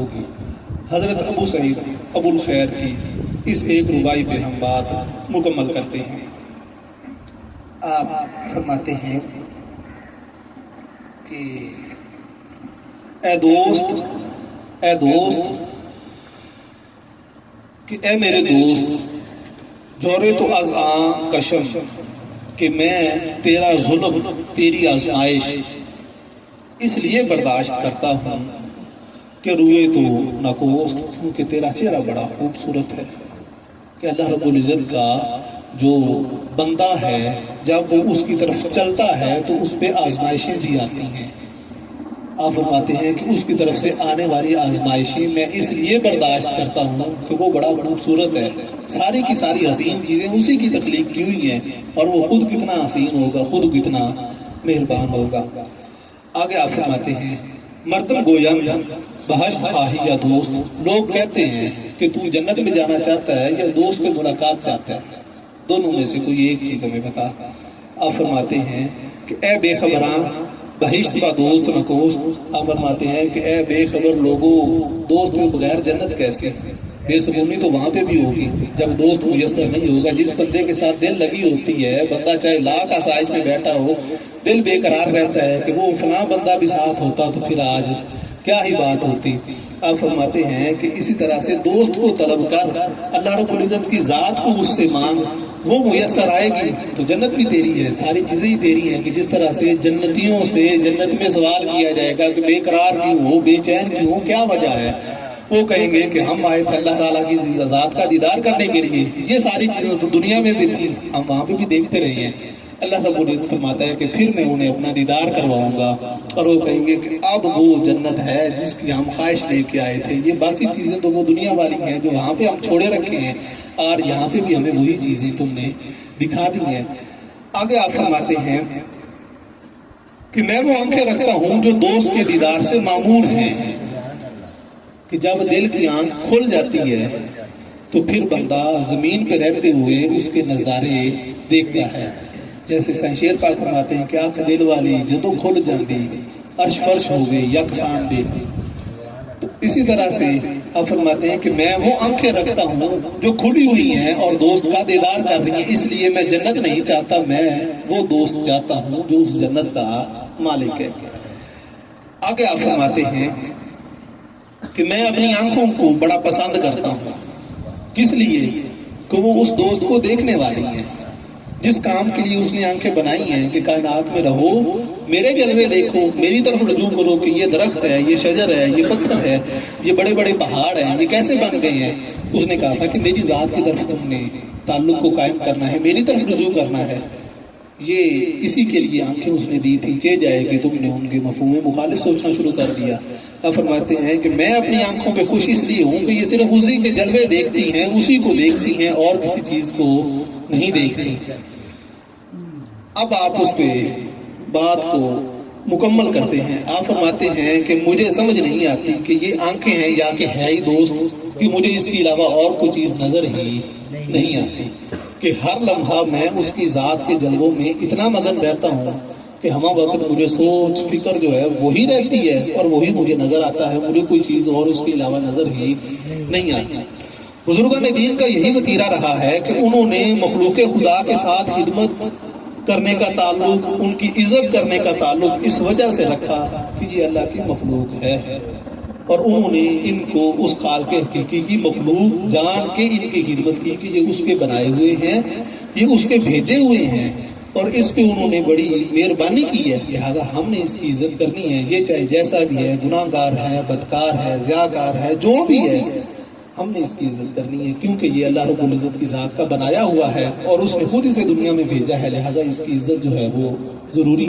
ہوگی۔ حضرت ابو سعید ابو الخیر کی اس ایک ربائی پہ ہم بات مکمل کرتے ہیں۔ آپ فرماتے ہیں کہ اے دوست کہ اے میرے دوست، جورے تو از آن کشم کہ میں تیرا ظلم، تیری آزمائش اس لیے برداشت کرتا ہوں کہ روئے تو ناکوست، کیونکہ تیرا چہرہ بڑا خوبصورت ہے۔ کہ اللہ رب العزت کا جو بندہ ہے جب وہ اس کی طرف چلتا ہے تو اس پہ آزمائشیں بھی آتی ہیں۔ آپ فرماتے ہیں کہ اس کی طرف سے آنے والی آزمائشیں میں اس لیے برداشت کرتا ہوں کہ وہ بڑا خوبصورت ہے، ساری کی ساری حسین چیزیں اسی کی تخلیق کی ہوئی ہیں، اور وہ خود کتنا حسین ہوگا، خود کتنا مہربان ہوگا۔ آگے آپ فرماتے ہیں مردم گویم بہشت خواہی یا دوست، لوگ کہتے ہیں کہ تو جنت میں جانا چاہتا ہے یا دوست سے ملاقات چاہتا ہے، دونوں میں سے کوئی ایک چیز ہمیں بتا۔ آپ فرماتے ہیں کہ اے بے خبران بہشت با دوست نکوست، آپ فرماتے ہیں کہ اے بے خبر لوگوں، دوست کے بغیر جنت کیسے؟ بے سکونی تو وہاں پہ بھی ہوگی جب دوست میسر نہیں ہوگا۔ جس بندے کے ساتھ دل لگی ہوتی ہے، بندہ چاہے لاکھ آسائش میں بیٹھا ہو، دل بے قرار رہتا ہے کہ وہ فلاں بندہ بھی ساتھ ہوتا تو پھر آج کیا ہی بات ہوتی۔ آپ فرماتے ہیں کہ اسی طرح سے دوست کو طلب کر، اللہ رب العزت کی ذات کو اس سے مانگ، وہ میسر آئے گی تو جنت بھی تیری ہے، ساری چیزیں ہی تیری ہیں۔ کہ جس طرح سے جنتیوں سے جنت میں سوال کیا جائے گا کہ بے قرار کیوں ہو، بے چین کیوں ہو، کیا وجہ ہے؟ وہ کہیں گے کہ ہم آئے تھے اللہ تعالیٰ کی ذات کا دیدار کرنے کے لیے۔ یہ ساری چیزیں تو دنیا میں بھی تھی، ہم وہاں پہ بھی دیکھتے رہے ہیں۔ اللہ رب العزت فرماتا ہے کہ پھر میں انہیں اپنا دیدار کرواؤں گا، اور وہ کہیں گے کہ اب وہ جنت ہے جس کی ہم خواہش لے کے آئے تھے۔ یہ باقی چیزیں تو وہ دنیا والی ہیں جو وہاں پہ ہم چھوڑے رکھے ہیں، اور یہاں پہ بھی ہمیں وہی چیزیں تم نے دکھا دی ہیں۔ آگے آپ فرماتے ہیں کہ میں وہ آنکھیں رکھتا ہوں جو دوست کے دیدار سے معمور ہیں۔ کہ جب دل کی آنکھ کھل جاتی ہے تو پھر بندہ زمین پہ رہتے ہوئے اس کے نظارے دیکھتا ہے۔ جیسے شمشیر پاک فرماتے ہیں کہ آنکھ دل والی جدو کھل جاندی، عرش فرش ہوئے یکساں دے۔ تو اسی طرح سے آپ فرماتے ہیں کہ میں وہ آنکھیں رکھتا ہوں جو کھلی ہوئی ہیں اور دوست کا دیدار کر رہی ہیں، اس لیے میں جنت نہیں چاہتا، میں وہ دوست چاہتا ہوں جو اس جنت کا مالک ہے۔ آگے آپ فرماتے ہیں کہ میں اپنی آنکھوں کو بڑا پسند کرتا ہوں، کس لیے؟ کہ وہ اس دوست کو دیکھنے والی ہیں، جس کام کے لیے اس نے آنکھیں بنائی ہیں کہ کائنات میں رہو، میرے جلوے دیکھو، میری طرف رجوع کرو کہ یہ درخت ہے، یہ شجر ہے، یہ پتھر ہے، یہ بڑے بڑے پہاڑ ہیں، یہ کیسے بن گئے ہیں۔ اس نے کہا تھا کہ میری ذات کی طرف تم نے تعلق کو قائم کرنا ہے، میری طرف رجوع کرنا ہے۔ یہ اسی کے لیے آنکھیں اس نے دی تھی، چہ جائے کہ تم نے ان کے مفہوم مخالف سوچنا شروع کر دیا۔ اب فرماتے ہیں کہ میں اپنی آنکھوں پہ خوش اس لیے ہوں کہ یہ صرف اسی کے جلوے دیکھتی ہیں، اسی کو دیکھتی ہیں، اور کسی چیز کو نہیں دیکھتی۔ اب آپ اس پہ بات کو مکمل کرتے ہیں۔ آپ فرماتے ہیں کہ مجھے سمجھ نہیں آتی کہ یہ آنکھیں ہیں یا کہ ہے ہی دوست، کہ مجھے اس کے علاوہ اور کوئی چیز نظر ہی نہیں آتی، کہ ہر لمحہ میں اس کی ذات کے جلووں میں اتنا مگن رہتا ہوں کہ ہمہ وقت مجھے سوچ فکر جو ہے وہی رہتی ہے اور وہی مجھے نظر آتا ہے، مجھے کوئی چیز اور اس کے علاوہ نظر ہی نہیں آتی۔ بزرگان دین کا یہی وتیرہ رہا ہے کہ انہوں نے مخلوق خدا کے ساتھ خدمت کرنے کا تعلق، ان کی عزت کرنے کا تعلق اس وجہ سے رکھا کہ یہ اللہ کی مخلوق ہے، اور انہوں نے ان کو اس خالق حقیقی کی مخلوق جان کے ان کی خدمت کی کہ یہ اس کے بنائے ہوئے ہیں، یہ اس کے بھیجے ہوئے ہیں، اور اس پہ انہوں نے بڑی مہربانی کی ہے، لہذا ہم نے اس کی عزت کرنی ہے۔ یہ چاہے جیسا بھی ہے، گناہ گار ہے، بدکار ہے، زیاکار ہے، جو بھی ہے، ہم نے اس کی عزت کرنی ہے، کیونکہ یہ اللہ رب العزت کی ذات کا بنایا ہوا ہے اور اس نے خود اسے دنیا میں بھیجا ہے، لہذا اس کی عزت جو ہے وہ ضروری ہے۔